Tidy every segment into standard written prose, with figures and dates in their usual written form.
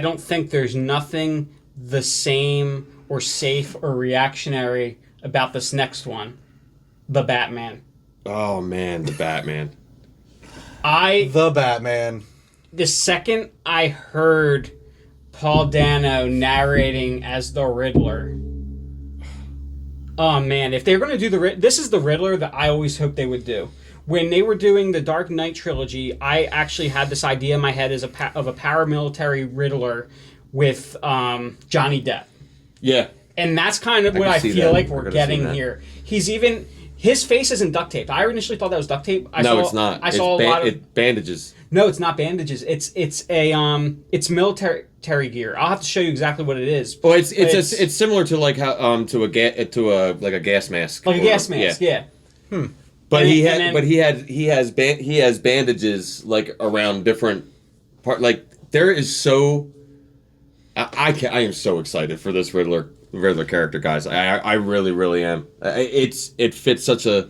don't think there's nothing the same or safe or reactionary about this next one, the Batman. Oh man, the Batman. The Batman. The second I heard Paul Dano narrating as the Riddler. Oh man, if they're going to do this is the Riddler that I always hoped they would do. When they were doing the Dark Knight trilogy, I actually had this idea in my head of a paramilitary Riddler with Johnny Depp. Yeah. And that's kind of what I feel like we're getting here. His face isn't duct tape. I initially thought that was duct tape. It's not. I saw a lot of bandages. No, it's not bandages. It's military gear. I'll have to show you exactly what it is. Well, it's similar to like how to a gas mask. Like a gas mask, yeah. But he has bandages like around different part. Like there is so. I am so excited for this Riddler character, guys. I really am. It fits such a.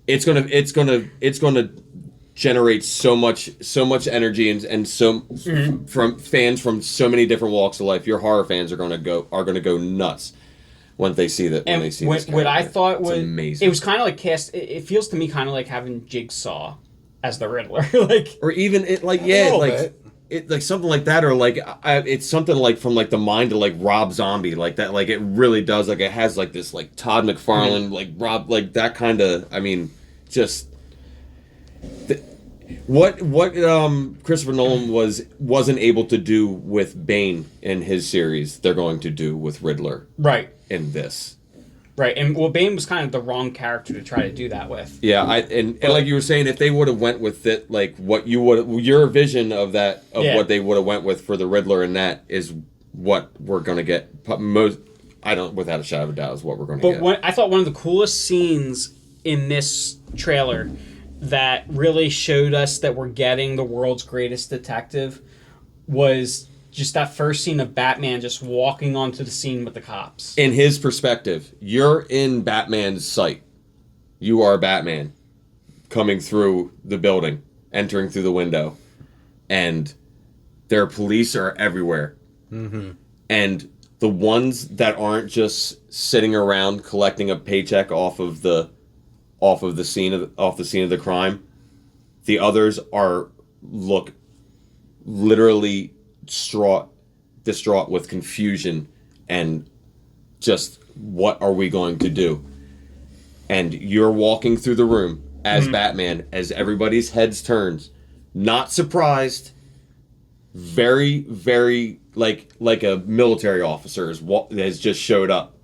It's gonna generate so much energy and so from fans from so many different walks of life. Your horror fans are gonna go nuts when they see that. When they see this character. What I thought was amazing. It was kind of like cast. It feels to me kind of like having Jigsaw as the Riddler, like, or even it like it like something like that, or like it's something like from like the mind of like Rob Zombie, like that. Like it really does. Like it has like this like Todd McFarlane, like Rob, like that kind of. I mean, just. What Christopher Nolan wasn't able to do with Bane in his series, they're going to do with Riddler. Right. In this. Right, and Bane was kind of the wrong character to try to do that with. Yeah, and like you were saying, if they would have went with it, like what your vision of what they would have went with for the Riddler, and that is what we're gonna get. Without a shadow of a doubt, is what we're gonna get. But I thought one of the coolest scenes in this trailer that really showed us that we're getting the world's greatest detective was just that first scene of Batman just walking onto the scene with the cops. In his perspective, you're in Batman's sight. You are Batman coming through the building, entering through the window, and their police are everywhere. Mm-hmm. And the ones that aren't just sitting around collecting a paycheck off the scene of the crime, the others look literally distraught with confusion and just what are we going to do? And you're walking through the room as Batman, as everybody's heads turns, not surprised, very, very like a military officer has just showed up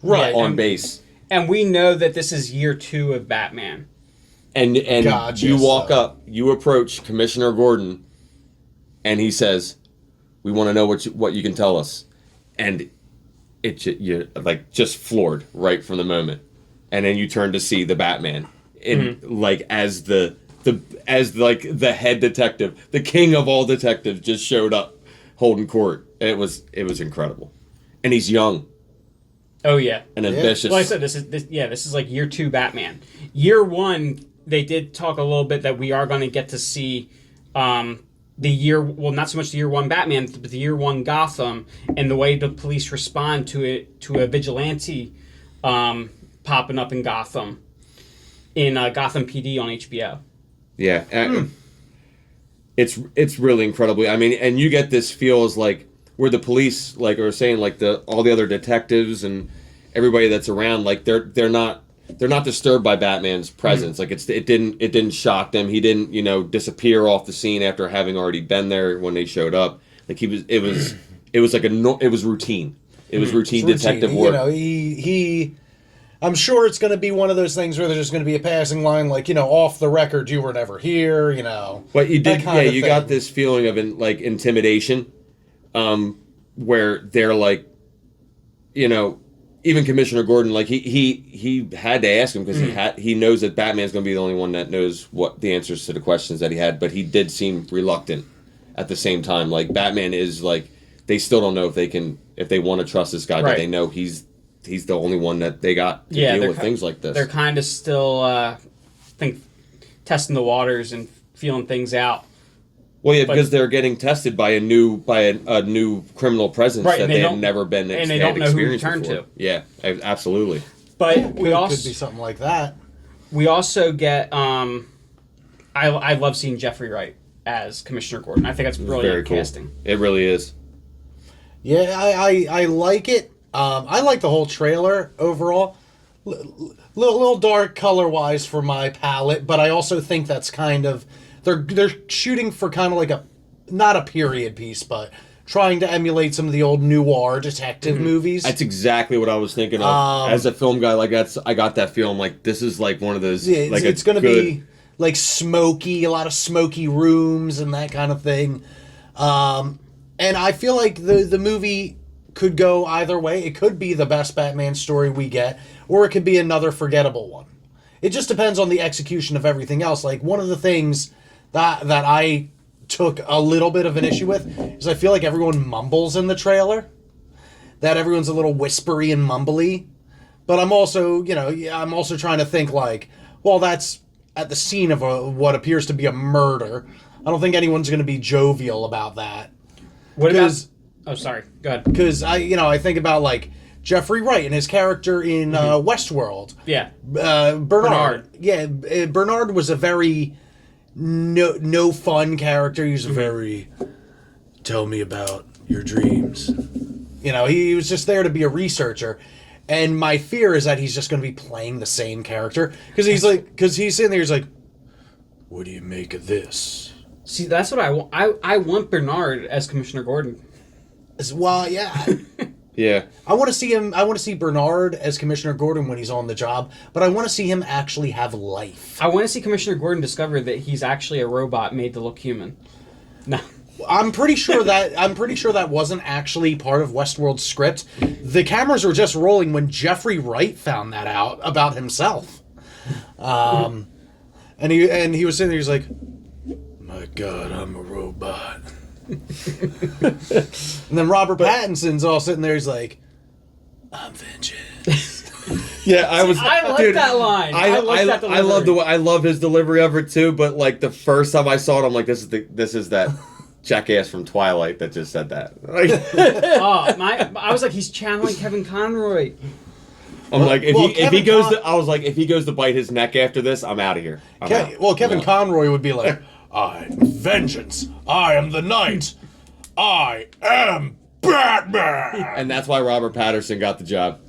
on base. And we know that this is year 2 of Batman. And you walk up, you approach Commissioner Gordon, and he says, "We want to know what you can tell us." And you're like just floored right from the moment. And then you turn to see the Batman, and like as the head detective, the king of all detectives, just showed up holding court. It was incredible, and he's young. Oh yeah, and ambitious. Well, I said this is like year 2 Batman. Year 1, they did talk a little bit that we are going to get to see not so much the year 1 Batman, but the year 1 Gotham, and the way the police respond to a vigilante popping up in Gotham Gotham PD on HBO. Yeah, it's really incredibly. I mean, and you get this feel as like where the police like are saying like all the other detectives and everybody that's around, like they're not disturbed by Batman's presence. Like it didn't shock them. He didn't disappear off the scene after having already been there when they showed up. Like it was routine. It was routine detective work. He I'm sure it's going to be one of those things where there's just going to be a passing line, like, off the record, you were never here, But you did, you got this feeling of intimidation, where they're like, even Commissioner Gordon, like he had to ask him because he knows that Batman's going to be the only one that knows what the answers to the questions that he had, but he did seem reluctant at the same time. Like Batman is like, they still don't know if they want to trust this guy, right. But they know he's the only one that they got to deal with things like this. They're kind of still, testing the waters and feeling things out. Well, yeah, because they're getting tested by a new criminal presence Right, that and they they have don't- never been and they don't know who to turn to. Yeah, absolutely. But we Could also be something like that. we also get I love seeing Jeffrey Wright as Commissioner Gordon. I think that's brilliant Very cool. casting. It really is. Yeah, I like it. I like the whole trailer overall. Little dark color wise for my palette, but I also think that's kind of they're shooting for kind of like a not a period piece, but trying to emulate some of the old noir detective movies. That's exactly what I was thinking of. As a film guy, like I got that feeling like this is like one of those. Yeah, like it's going to be like smoky, a lot of smoky rooms and that kind of thing. And I feel like the movie could go either way. It could be the best Batman story we get, or it could be another forgettable one. It just depends on the execution of everything else. Like, one of the things that I took a little bit of an issue with is I feel like everyone mumbles in the trailer. That everyone's a little whispery and mumbly. But I'm also, I'm also trying to think like, well, that's at the scene of what appears to be a murder. I don't think anyone's going to be jovial about that. What about? Oh, sorry. Go ahead. Because I think about like Jeffrey Wright and his character in Westworld. Yeah. Bernard. Yeah, Bernard was a very no fun character. He was a very tell me about your dreams. He was just there to be a researcher. And my fear is that he's just going to be playing the same character because he's sitting there. He's like, "What do you make of this?" See, that's what I want. I want Bernard as Commissioner Gordon. Well, yeah. Yeah. I want to see him. I want to see Bernard as Commissioner Gordon when he's on the job, but I want to see him actually have life. I want to see Commissioner Gordon discover that he's actually a robot made to look human. No. I'm pretty sure that wasn't actually part of Westworld's script. The cameras were just rolling when Jeffrey Wright found that out about himself. And he was sitting there. He's like, "My God, I'm a robot." And then Robert Pattinson's all sitting there. He's like, "I'm vengeance." Yeah, I like that line. I like that delivery. I love his delivery of it too. But like the first time I saw it, I'm like, this is that jackass from Twilight that just said that. I was like, he's channeling Kevin Conroy. I'm like, if he goes to bite his neck after this, I'm out of here. Kevin Conroy would be like, "I'm vengeance. I am the knight. I am Batman." And that's why Robert Pattinson got the job.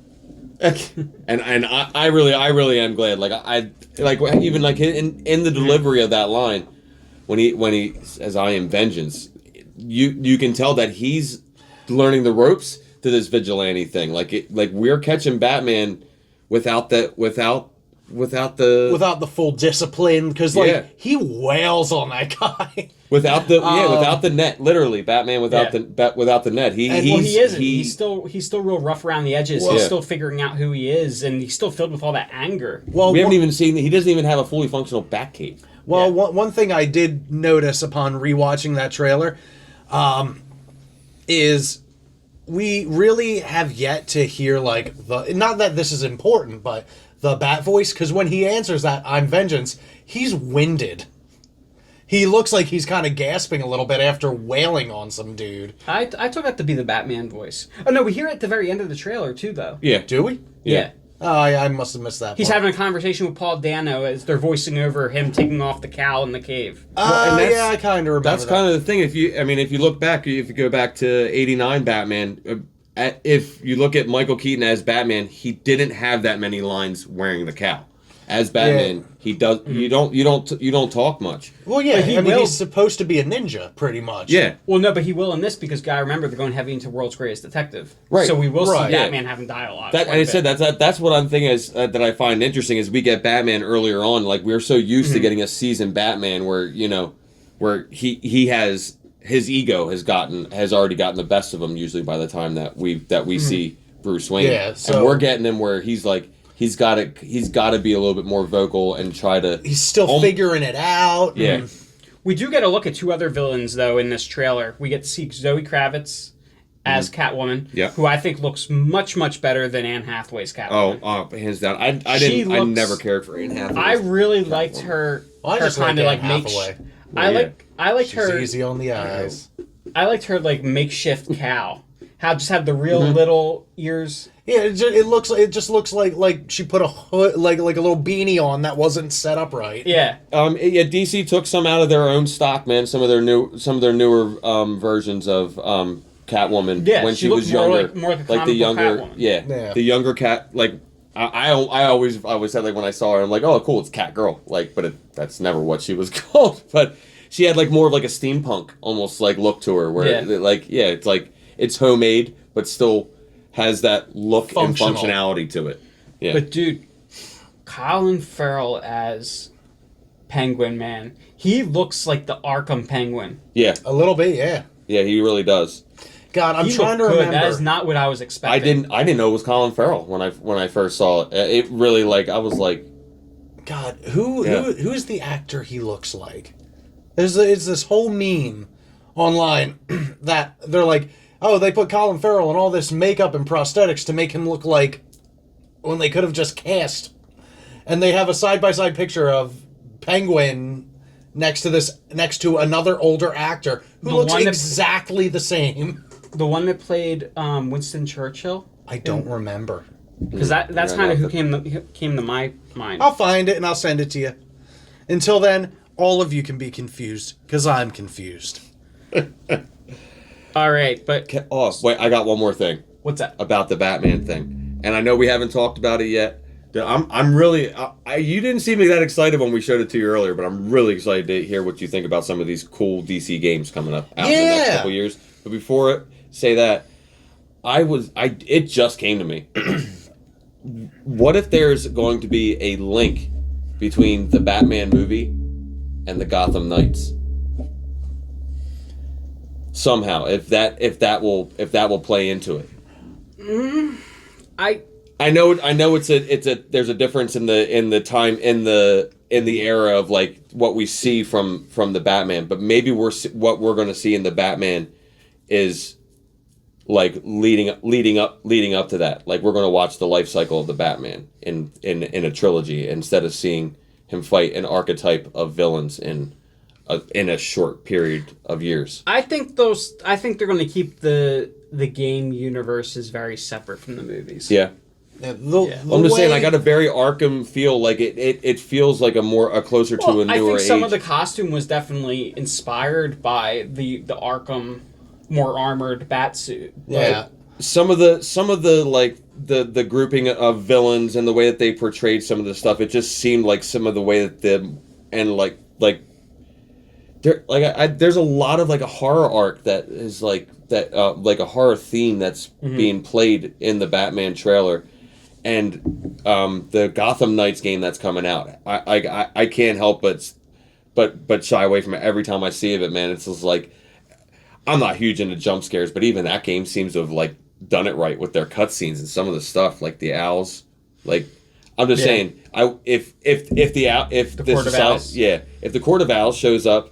and I really am glad. Like I even like in the delivery of that line when he says, "I am vengeance," you can tell that he's learning the ropes to this vigilante thing. Like we're catching Batman without the full discipline, because he wails on that guy. Without the net, literally Batman without the net. He isn't. He's still real rough around the edges. He's still figuring out who he is, and he's still filled with all that anger. Well, we haven't even seen. He doesn't even have a fully functional Batcave. Well, one thing I did notice upon rewatching that trailer, is we really have yet to hear not that this is important, but the Bat voice, because when he answers that "I'm vengeance," he's winded. He looks like he's kind of gasping a little bit after wailing on some dude. I took that to be the Batman voice. Oh no, we hear it at the very end of the trailer too, though. Yeah, do we? Yeah. Oh, I must have missed that. He's having a conversation with Paul Dano as they're voicing over him taking off the cowl in the cave. Yeah, I kind of remember. That's kind of the thing. If you look back, if you go back to '89 Batman, if you look at Michael Keaton as Batman, he didn't have that many lines wearing the cowl. As Batman, he does. You don't talk much. Well, yeah, he's supposed to be a ninja, pretty much. Yeah. Well, no, but he will in this because, remember, they're going heavy into World's Greatest Detective. Right. So we will see Batman having dialogue. That's what I'm thinking is that I find interesting is we get Batman earlier on. Like we're so used to getting a seasoned Batman where he has his ego has already gotten the best of him usually by the time that we see Bruce Wayne. Yeah. So and we're getting him where he's like. He's got to be a little bit more vocal and try to. He's still figuring it out. Yeah. We do get a look at two other villains though in this trailer. We get to see Zoe Kravitz as Catwoman, who I think looks much better than Anne Hathaway's Catwoman. Oh, hands down. I never cared for Anne Hathaway. I really liked her. Well, I just kind of like make. Hathaway. I I liked She's her. easy on the eyes. I liked her like makeshift cow. How just have the real little ears. Yeah, it just looks like she put a hood, like a little beanie on that wasn't set up right. Yeah. Yeah, DC took some out of their own stock, man. Some of their newer versions of Catwoman when she was younger, more like the younger, Catwoman. the younger cat. Like I always said, like when I saw her, I'm like, oh, cool, it's Catgirl. Like, but that's never what she was called. But she had like more of like a steampunk almost like look to her, where it's like it's homemade, but still has that look Functional. and functionality to it. Yeah. But dude, Colin Farrell as Penguin, man, he looks like the Arkham Penguin. Yeah. A little bit, yeah. Yeah, he really does. God, I'm He trying to looked good. remember. That is not what I was expecting. I didn't know it was Colin Farrell when I first saw it. It really I was like, God, who is the actor he looks like? It's this whole meme online that they're like, oh, they put Colin Farrell in all this makeup and prosthetics to make him look like when they could have just cast. And they have a side-by-side picture of Penguin next to another older actor who looks exactly the same. The one that played Winston Churchill? I don't remember. Because that's kind of who came to my mind. I'll find it and I'll send it to you. Until then, all of you can be confused, because I'm confused. All right, but oh, wait, I got one more thing. What's that? About the Batman thing. And I know we haven't talked about it yet. I'm really... you didn't seem that excited when we showed it to you earlier, but I'm really excited to hear what you think about some of these cool DC games coming up out in the next couple years. But before I say that, it just came to me. What if there's going to be a link between the Batman movie and the Gotham Knights? Somehow, if that will play into it. I know it's a there's a difference in the time in the era of like what we see from the Batman, but maybe what we're going to see in the Batman is like leading up to that. Like we're going to watch the life cycle of the Batman in a trilogy instead of seeing him fight an archetype of villains in a short period of years. I think they're going to keep the game universes very separate from the movies. Yeah. I'm just saying, I got a very Arkham feel. Like it feels like a closer to a newer age. I think some of the costume was definitely inspired by the Arkham more armored Batsuit. Yeah. Some of the like the grouping of villains and the way that they portrayed some of the stuff, it just seemed like some of the way that there's a lot of like a horror arc that is like a horror theme that's being played in the Batman trailer. And the Gotham Knights game that's coming out, I can't help but shy away from it every time I see it, man. It's just like, I'm not huge into jump scares, but even that game seems to have like done it right with their cutscenes and some of the stuff, like the owls. Like, I'm just saying, if the Court of Owls shows up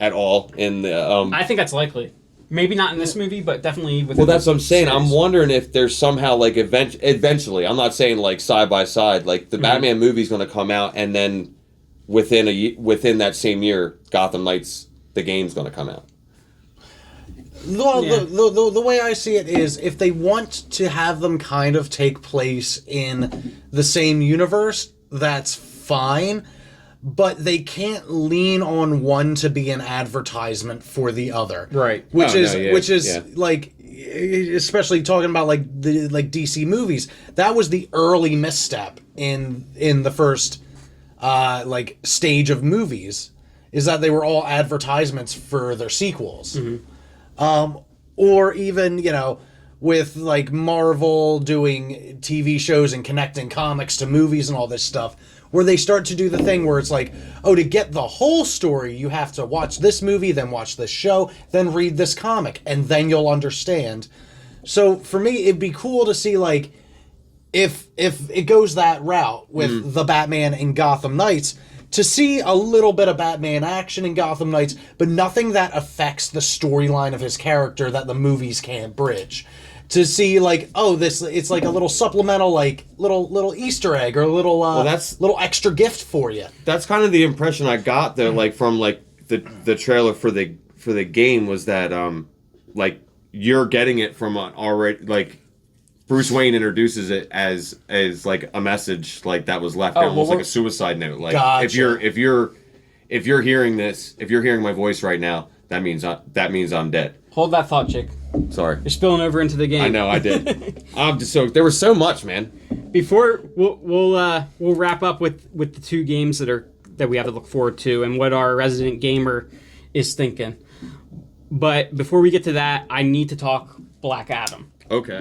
at all in the I think that's likely. Maybe not in this movie, but definitely within. Well, that's what I'm saying. series. I'm wondering if there's somehow like eventually. I'm not saying like side by side. Like the Batman movie's going to come out, and then within that same year, Gotham Knights the game's going to come out. Well, the way I see it is, if they want to have them kind of take place in the same universe, that's fine. But they can't lean on one to be an advertisement for the other, right? Which is like, especially talking about like the DC movies. That was the early misstep in the first like stage of movies, is that they were all advertisements for their sequels, or even with like Marvel doing TV shows and connecting comics to movies and all this stuff, where they start to do the thing where it's like, oh, to get the whole story, you have to watch this movie, then watch this show, then read this comic, and then you'll understand. So for me, it'd be cool to see like, if it goes that route with the Batman and Gotham Knights, to see a little bit of Batman action in Gotham Knights, but nothing that affects the storyline of his character that the movies can't bridge. To see like, oh, it's like a little supplemental, like little Easter egg or a little little extra gift for you. That's kind of the impression I got though, like from the trailer for the game was that like you're getting it from an already like Bruce Wayne introduces it as like a message like that was left almost like a suicide note. Like Gotcha. if you're hearing this, if you're hearing my voice right now, that means I'm dead. Hold that thought, chick. Sorry. You're spilling over into the game. I know I did. I'm just so there was so much, man. Before we'll wrap up with the two games that we have to look forward to and what our resident gamer is thinking. But before we get to that, I need to talk Black Adam. Okay.